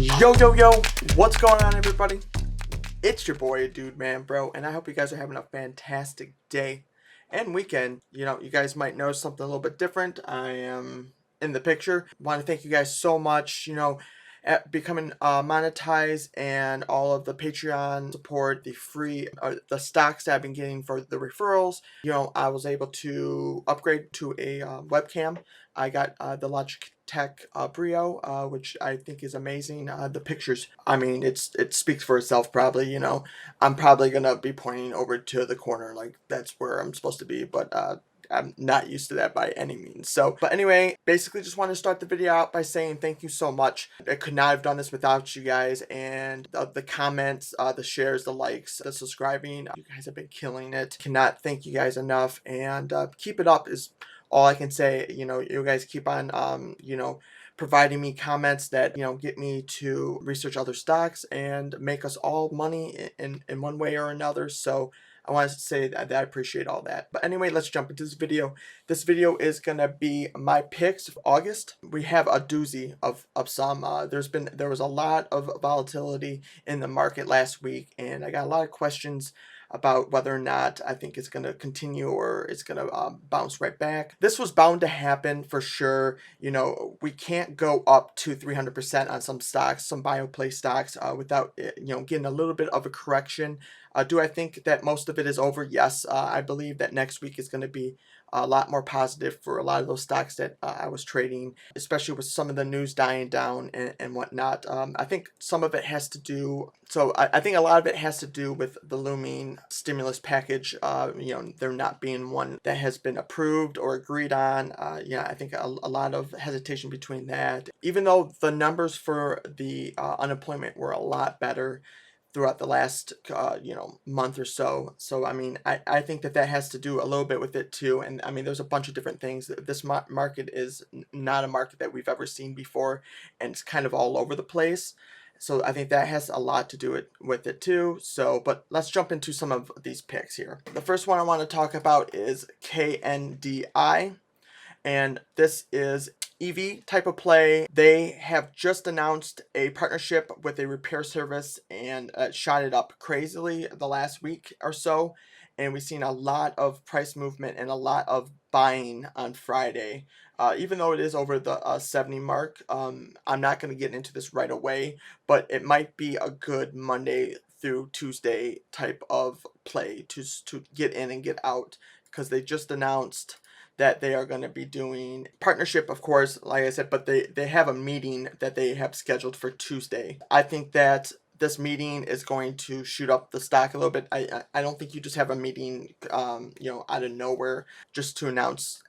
Yo, what's going on, everybody? It's your boy, aDudemanbro, and I hope you guys are having a fantastic day and weekend. You know, you guys might know something a little bit different. I am in the picture. Want to thank you guys so much, at becoming monetized and all of the Patreon support, the free, the stocks that I've been getting for the referrals. You know, I was able to upgrade to a webcam. I got the Logitech Brio, which I think is amazing. The pictures, I mean, it speaks for itself probably, I'm probably going to be pointing over to the corner like that's where I'm supposed to be, but I'm not used to that by any means. So, but anyway, basically just want to start the video out by saying thank you so much. I could not have done this without you guys, and the comments, the shares, the likes, the subscribing. You guys have been killing it. Cannot thank you guys enough, and keep it up is all I can say. You guys keep on, providing me comments that, get me to research other stocks and make us all money in one way or another. So I want to say that I appreciate all that. But anyway, let's jump into this video. This video is going to be my picks of August. We have a doozy of some. There was a lot of volatility in the market last week, and I got a lot of questions about whether or not I think it's going to continue or it's going to bounce right back. This was bound to happen for sure. We can't go up to 300% on some stocks, some bioplay stocks, without getting a little bit of a correction. Do I think that most of it is over? Yes. I believe that next week is going to be a lot more positive for a lot of those stocks that I was trading, especially with some of the news dying down and whatnot. I think some of it has to do, I think a lot of it has to do with the looming stimulus package, there not being one that has been approved or agreed on. I think a lot of hesitation between that. Even though the numbers for the unemployment were a lot better throughout the last month or so. So I mean, I think that has to do a little bit with it too. And I mean, there's a bunch of different things. This market is not a market that we've ever seen before, and it's kind of all over the place. So I think that has a lot to do with it too. So, but let's jump into some of these picks here. The first one I want to talk about is KNDI, and this is EV type of play. They have just announced a partnership with a repair service and shot it up crazily the last week or so, and we've seen a lot of price movement and a lot of buying on Friday. Even though it is over the 70 mark, I'm not going to get into this right away, but it might be a good Monday through Tuesday type of play to get in and get out, because they just announced that they are going to be doing partnership, of course, like I said, but they have a meeting that they have scheduled for Tuesday. I think that this meeting is going to shoot up the stock a little bit. I don't think you just have a meeting, out of nowhere just to announce,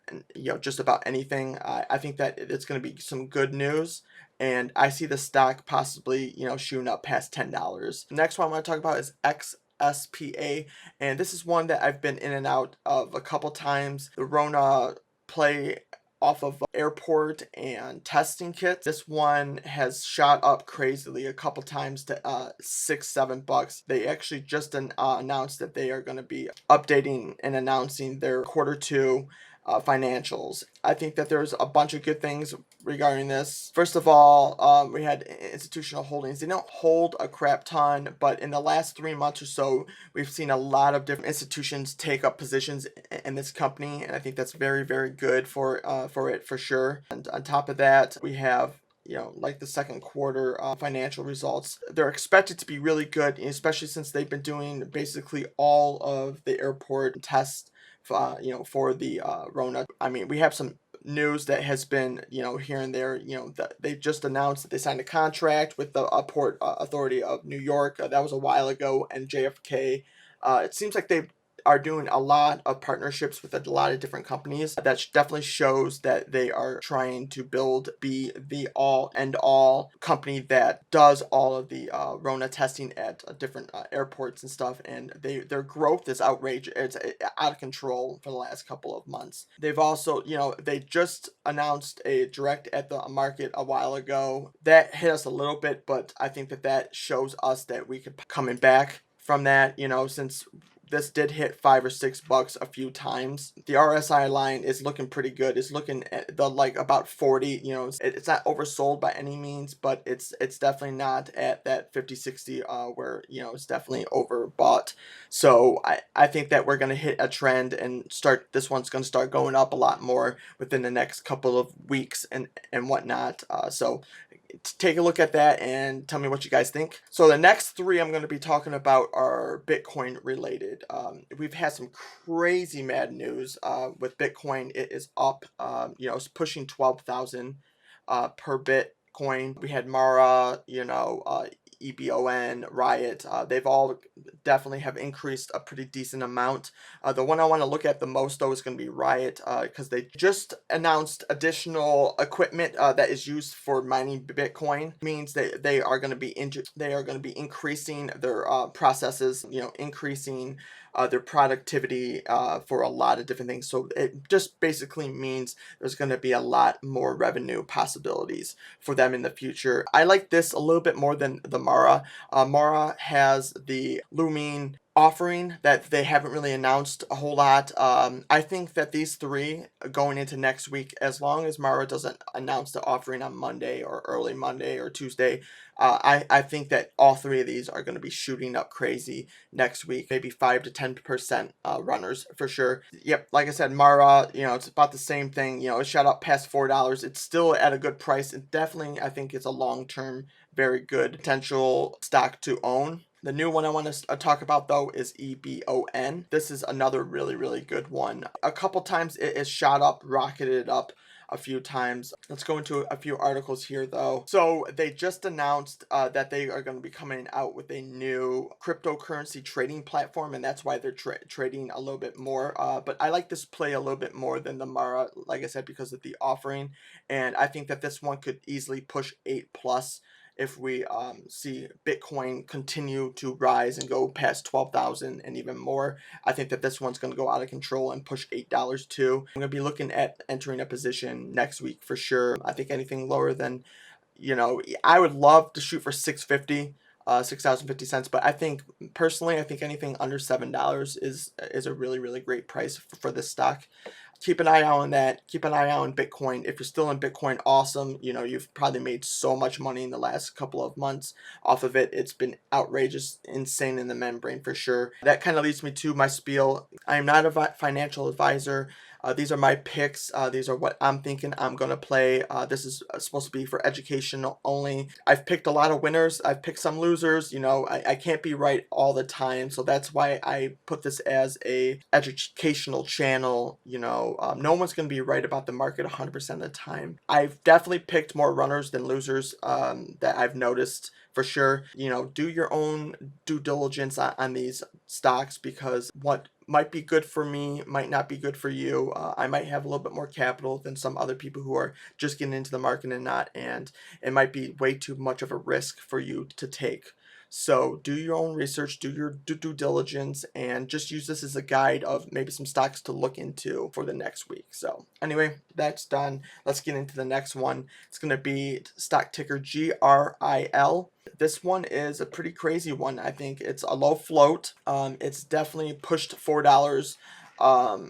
just about anything. I think that it's going to be some good news, and I see the stock possibly, shooting up past $10. The next one I want to talk about is XSPA, and this is one that I've been in and out of a couple times. The Rona play off of airport and testing kits. This one has shot up crazily a couple times to $6-7. They actually just announced that they are going to be updating and announcing their Q2 financials. I think that there's a bunch of good things regarding this. First of all, we had institutional holdings. They don't hold a crap ton, but in the last 3 months or so, we've seen a lot of different institutions take up positions in this company, and I think that's very, very good for it for sure. And on top of that, we have like the second quarter financial results. They're expected to be really good, especially since they've been doing basically all of the airport tests for the Rona. I mean, we have some news that has been, here and there, that they just announced that they signed a contract with the Port Authority of New York. That was a while ago, and JFK. It seems like they are doing a lot of partnerships with a lot of different companies. That definitely shows that they are trying to be the all company that does all of the Rona testing at different airports and stuff. And their growth is outrageous. It's out of control for the last couple of months. They've also, they just announced a direct at the market a while ago. That hit us a little bit, but I think that shows us that we could coming back from that, since this did hit $5 or $6 a few times. The RSI line is looking pretty good. It's looking at the like about 40. You know, it's not oversold by any means, but it's definitely not at that 50-60 where, you know, it's definitely overbought. So I think that we're gonna hit a trend and start. This one's gonna start going up a lot more within the next couple of weeks and whatnot. So take a look at that and tell me what you guys think. So the next three I'm going to be talking about are Bitcoin related. We've had some crazy mad news with Bitcoin. It is up, you know, it's pushing 12,000 per Bitcoin. We had Mara, you know, EBON, Riot, they've all definitely have increased a pretty decent amount. The one I want to look at the most though is going to be Riot, because they just announced additional equipment that is used for mining Bitcoin. Means that they are going to be increasing their processes, you know, increasing their productivity for a lot of different things. So it just basically means there's going to be a lot more revenue possibilities for them in the future. I like this a little bit more than the Mara. Mara has the Lumine offering that they haven't really announced a whole lot. I think that these three going into next week, as long as Mara doesn't announce the offering on Monday or early Monday or Tuesday, I think that all three of these are going to be shooting up crazy next week, maybe 5 to 10% runners for sure. Yep, like I said, Mara, you know, it's about the same thing. You know, it shot up past $4. It's still at a good price. It definitely, I think, it's a long-term, very good potential stock to own. The new one I want to talk about though is EBON. This is another really, really good one. A couple times it has shot up, rocketed up a few times. Let's go into a few articles here though. So they just announced that they are going to be coming out with a new cryptocurrency trading platform, and that's why they're trading a little bit more. But I like this play a little bit more than the Mara, like I said, because of the offering, and I think that this one could easily push 8+ if we see Bitcoin continue to rise and go past 12,000 and even more. I think that this one's going to go out of control and push $8 too. I'm going to be looking at entering a position next week for sure. I think anything lower than, you know, I would love to shoot for 650. 6,050 cents, but I think personally, I think anything under $7 is a really, really great price for this stock. Keep an eye out on that. Keep an eye out on Bitcoin. If you're still in Bitcoin, awesome. You know, you've probably made so much money in the last couple of months off of it. It's been outrageous, insane in the membrane for sure. That kind of leads me to my spiel. I am not a financial advisor. These are my picks. These are what I'm thinking I'm going to play. This is supposed to be for educational only. I've picked a lot of winners. I've picked some losers. You know, I can't be right all the time. So that's why I put this as a educational channel. You know, no one's going to be right about the market 100% of the time. I've definitely picked more runners than losers that I've noticed for sure. You know, do your own due diligence on these stocks, because what might be good for me might not be good for you. I might have a little bit more capital than some other people who are just getting into the market and not, and it might be way too much of a risk for you to take. So do your own research, do your due diligence, and just use this as a guide of maybe some stocks to look into for the next week. So anyway, that's done. Let's get into the next one. It's going to be stock ticker GRIL. This one is a pretty crazy one. I think it's a low float. It's definitely pushed $4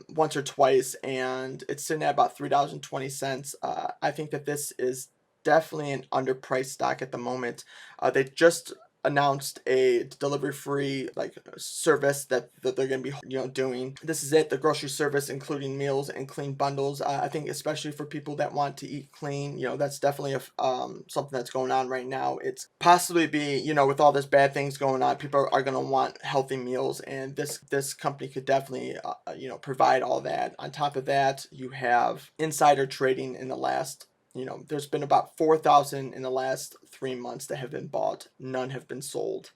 once or twice, and it's sitting at about $3.20. I think that this is definitely an underpriced stock at the moment. They just announced a delivery free like service that they're going to be, you know, doing. This is it, the grocery service, including meals and clean bundles. I think especially for people that want to eat clean, you know, that's definitely a something that's going on right now. It's possibly be, you know, with all this bad things going on, people are going to want healthy meals, and this company could definitely you know, provide all that. On top of that, you have insider trading in the last, you know, there's been about 4,000 in the last 3 months that have been bought. None have been sold.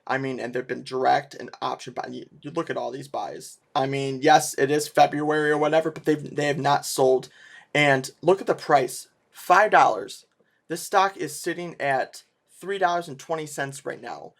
I mean, and they've been direct and option buy. You look at all these buys. I mean, yes, it is February or whatever, but they have not sold. And look at the price, $5. This stock is sitting at $3.20 right now.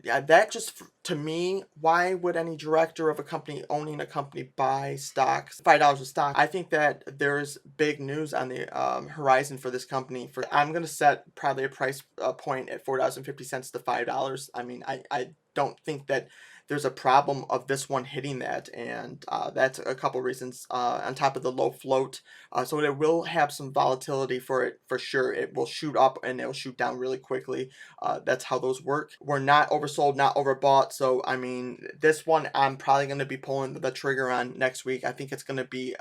Yeah, that just, to me, why would any director of a company owning a company buy stocks, $5 a stock? I think that there's big news on the horizon for this company. I'm going to set probably a price point at $4.50 to $5. I mean, I don't think that there's a problem of this one hitting that, and that's a couple reasons on top of the low float. So it will have some volatility for it for sure. It will shoot up and it'll shoot down really quickly. That's how those work. We're not oversold, not overbought. So I mean, this one I'm probably going to be pulling the trigger on next week. I think it's going to be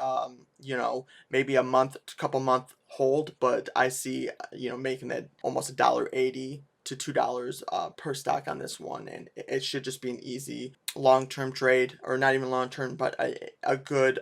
you know, maybe a month, couple month hold, but I see, you know, making that almost $1.80 to $2 per stock on this one, and it should just be an easy long-term trade, or not even long-term, but a good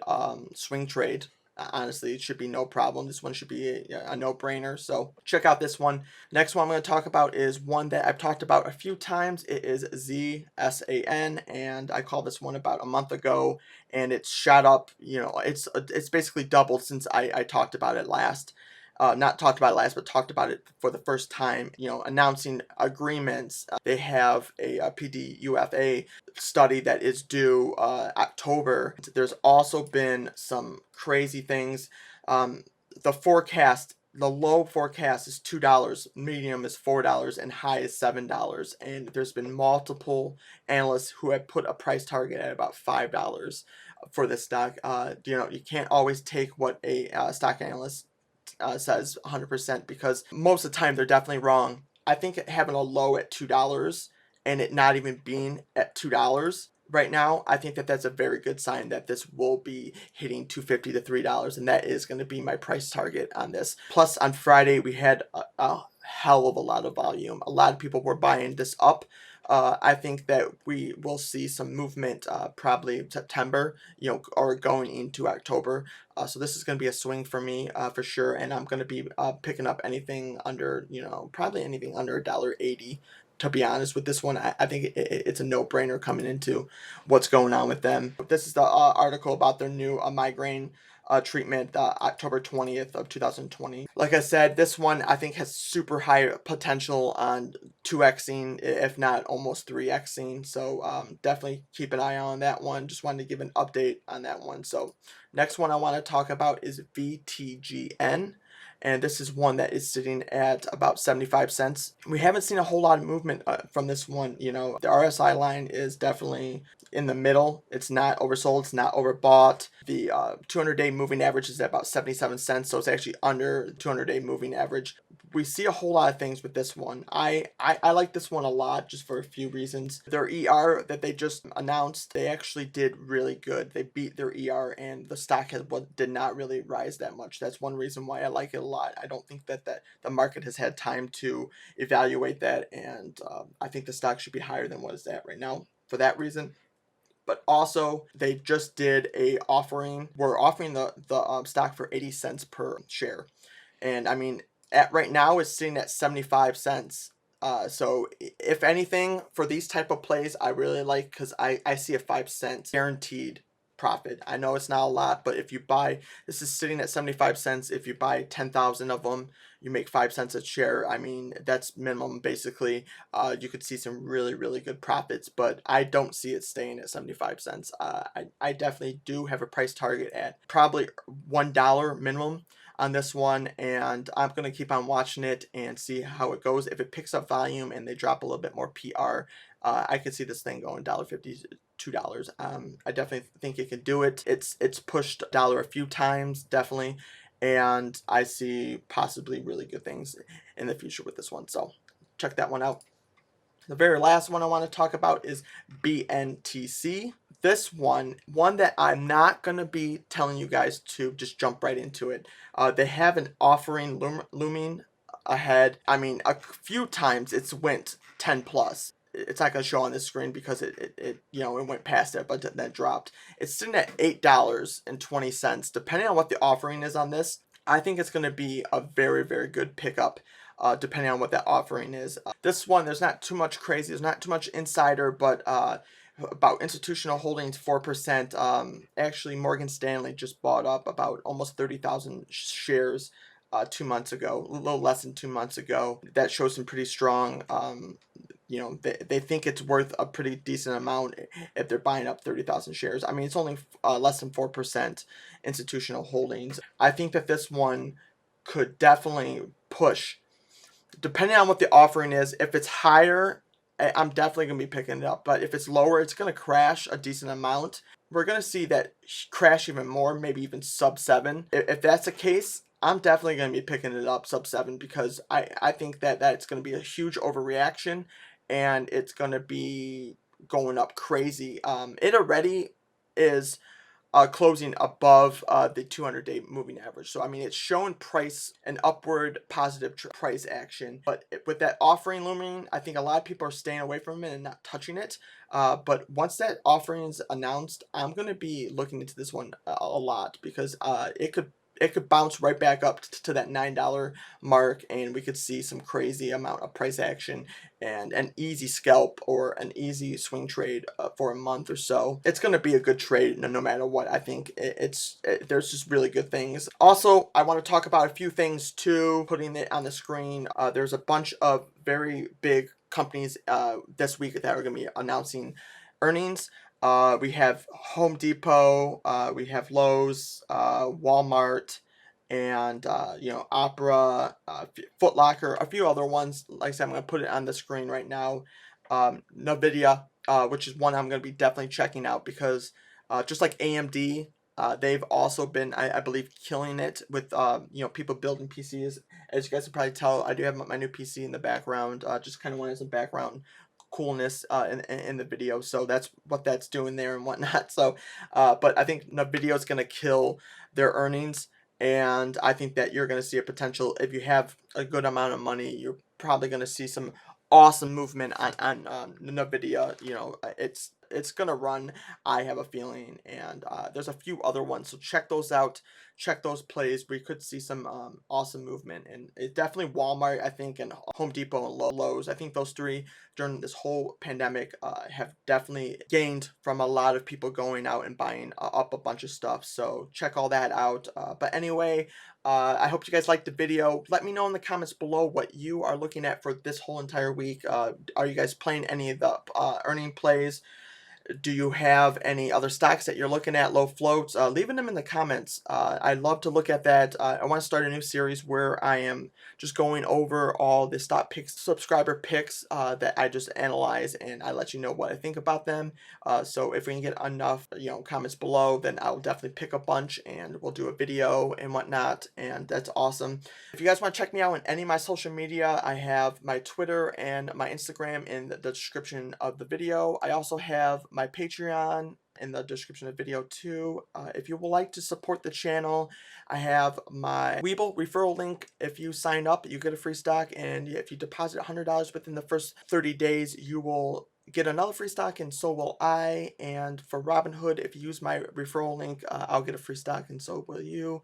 swing trade. Honestly, it should be no problem. This one should be a no-brainer. So check out this one. Next one I'm going to talk about is one that I've talked about a few times. It is ZSAN, and I called this one about a month ago, and it's shot up. You know, it's basically doubled since I talked about it last. Not talked about it last, but talked about it for the first time, you know, announcing agreements. They have a PDUFA study that is due October. There's also been some crazy things. The forecast, the low forecast is $2, medium is $4, and high is $7. And there's been multiple analysts who have put a price target at about $5 for this stock. You know, you can't always take what a stock analyst says 100%, because most of the time they're definitely wrong. I think having a low at $2 and it not even being at $2 right now, I think that that's a very good sign that this will be hitting $2.50 to $3, and that is going to be my price target on this. Plus, on Friday we had a hell of a lot of volume. A lot of people were buying this up. I think that we will see some movement probably September, you know, or going into October. So this is going to be a swing for me for sure, and I'm going to be picking up anything under, you know, probably anything under $1.80. To be honest with this one, I think it's a no-brainer coming into what's going on with them. This is the article about their new migraine treatment, October 20th of 2020. Like I said, this one I think has super high potential on 2xing, if not almost 3xing. So definitely keep an eye on that one. Just wanted to give an update on that one. So next one I want to talk about is VTGN. And this is one that is sitting at about 75 cents. We haven't seen a whole lot of movement from this one. You know, the RSI line is definitely in the middle. It's not oversold, it's not overbought. The 200-day moving average is at about 77 cents, so it's actually under the 200-day moving average. We see a whole lot of things with this one. I like this one a lot, just for a few reasons. Their ER that they just announced, they actually did really good. They beat their ER, and the stock did not really rise that much. That's one reason why I like it a lot. I don't think that the market has had time to evaluate that, and I think the stock should be higher than what it's at right now for that reason. But also, they just did a offering. We're offering the stock for 80 cents per share, and I mean, at right now it's sitting at 75 cents. So if anything, for these type of plays, I really like, because I see a 5 cent guaranteed profit. I know it's not a lot, but if you buy, this is sitting at 75 cents. If you buy 10,000 of them, you make 5 cents a share. I mean, that's minimum basically. You could see some really, really good profits, but I don't see it staying at 75 cents. I definitely do have a price target at probably $1 minimum on this one, and I'm going to keep on watching it and see how it goes. If it picks up volume and they drop a little bit more PR, I could see this thing going $1.50 to $2. I definitely think it can do it. It's pushed $1 a few times, definitely, and I see possibly really good things in the future with this one. So check that one out. The very last one I want to talk about is BNTC. This one that I'm not going to be telling you guys to just jump right into it. They have an offering looming ahead. I mean, a few times it's went 10 plus. It's not going to show on this screen because it you know, it went past it, but then dropped. It's sitting at $8.20. Depending on what the offering is on this, I think it's going to be a very, very good pickup. Depending on what that offering is. This one, there's not too much crazy. There's not too much insider, but about institutional holdings, 4%. Actually, Morgan Stanley just bought up about almost 30,000 shares 2 months ago, a little less than 2 months ago. That shows some pretty strong, you know, they think it's worth a pretty decent amount if they're buying up 30,000 shares. I mean, it's only less than 4% institutional holdings. I think that this one could definitely push, depending on what the offering is. If it's higher I'm definitely going to be picking it up. But if it's lower, it's going to crash a decent amount. We're going to see that crash even more, maybe even sub 7. If that's the case, I'm definitely going to be picking it up sub 7, because I think that it's going to be a huge overreaction, and it's going to be going up crazy. It already is closing above the 200-day moving average. So, I mean, it's showing price an upward positive price action. But with that offering looming, I think a lot of people are staying away from it and not touching it. But once that offering is announced, I'm going to be looking into this one a lot, because it could bounce right back up to that $9 mark, and we could see some crazy amount of price action and an easy scalp or an easy swing trade for a month or so. It's going to be a good trade no matter what. I think there's just really good things. Also, I want to talk about a few things too, putting it on the screen. There's a bunch of very big companies this week that are going to be announcing earnings. We have Home Depot, we have Lowe's, Walmart, and Opera, Foot Locker, a few other ones. Like I said, I'm going to put it on the screen right now. Nvidia, which is one I'm going to be definitely checking out, because just like AMD, they've also been, I believe, killing it with people building PCs. As you guys can probably tell, I do have my new PC in the background, just kind of wanted some background coolness in the video, so that's what that's doing there and whatnot. So but I think Nvidia is going to kill their earnings, and I think that you're going to see a potential. If you have a good amount of money, you're probably going to see some awesome movement on Nvidia. It's gonna run, I have a feeling, and there's a few other ones, so check those out, check those plays. We could see some awesome movement, and it definitely Walmart, I think, and Home Depot and Lowe's. I think those three during this whole pandemic have definitely gained from a lot of people going out and buying up a bunch of stuff. So check all that out. But anyway, I hope you guys liked the video. Let me know in the comments below what you are looking at for this whole entire week. Are you guys playing any of the earning plays? Do you have any other stocks that you're looking at, low floats? Leaving them in the comments. I'd love to look at that. I want to start a new series where I am just going over all the stock picks, subscriber picks that I just analyze, and I let you know what I think about them. So if we can get enough, comments below, then I'll definitely pick a bunch and we'll do a video and whatnot, and that's awesome. If you guys want to check me out on any of my social media, I have my Twitter and my Instagram in the description of the video. I also have my Patreon in the description of the video too. If you would like to support the channel, I have my Webull referral link. If you sign up, you get a free stock, and if you deposit $100 within the first 30 days, you will get another free stock, and so will I. And for Robinhood, if you use my referral link, I'll get a free stock, and so will you.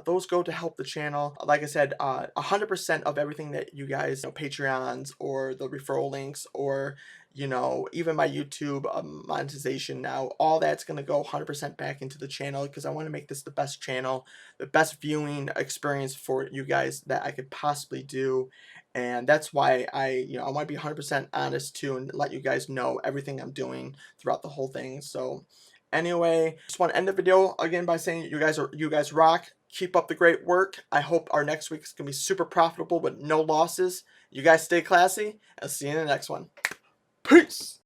Those go to help the channel. Like I said, 100% of everything that you guys, Patreons or the referral links, or even my YouTube monetization now, all that's going to go 100% back into the channel, because I want to make this the best channel, the best viewing experience for you guys that I could possibly do. And that's why I want to be 100% honest too, and let you guys know everything I'm doing throughout the whole thing. So anyway, just want to end the video again by saying you guys rock. Keep up the great work. I hope our next week is going to be super profitable with no losses. You guys stay classy. I'll see you in the next one. Peace!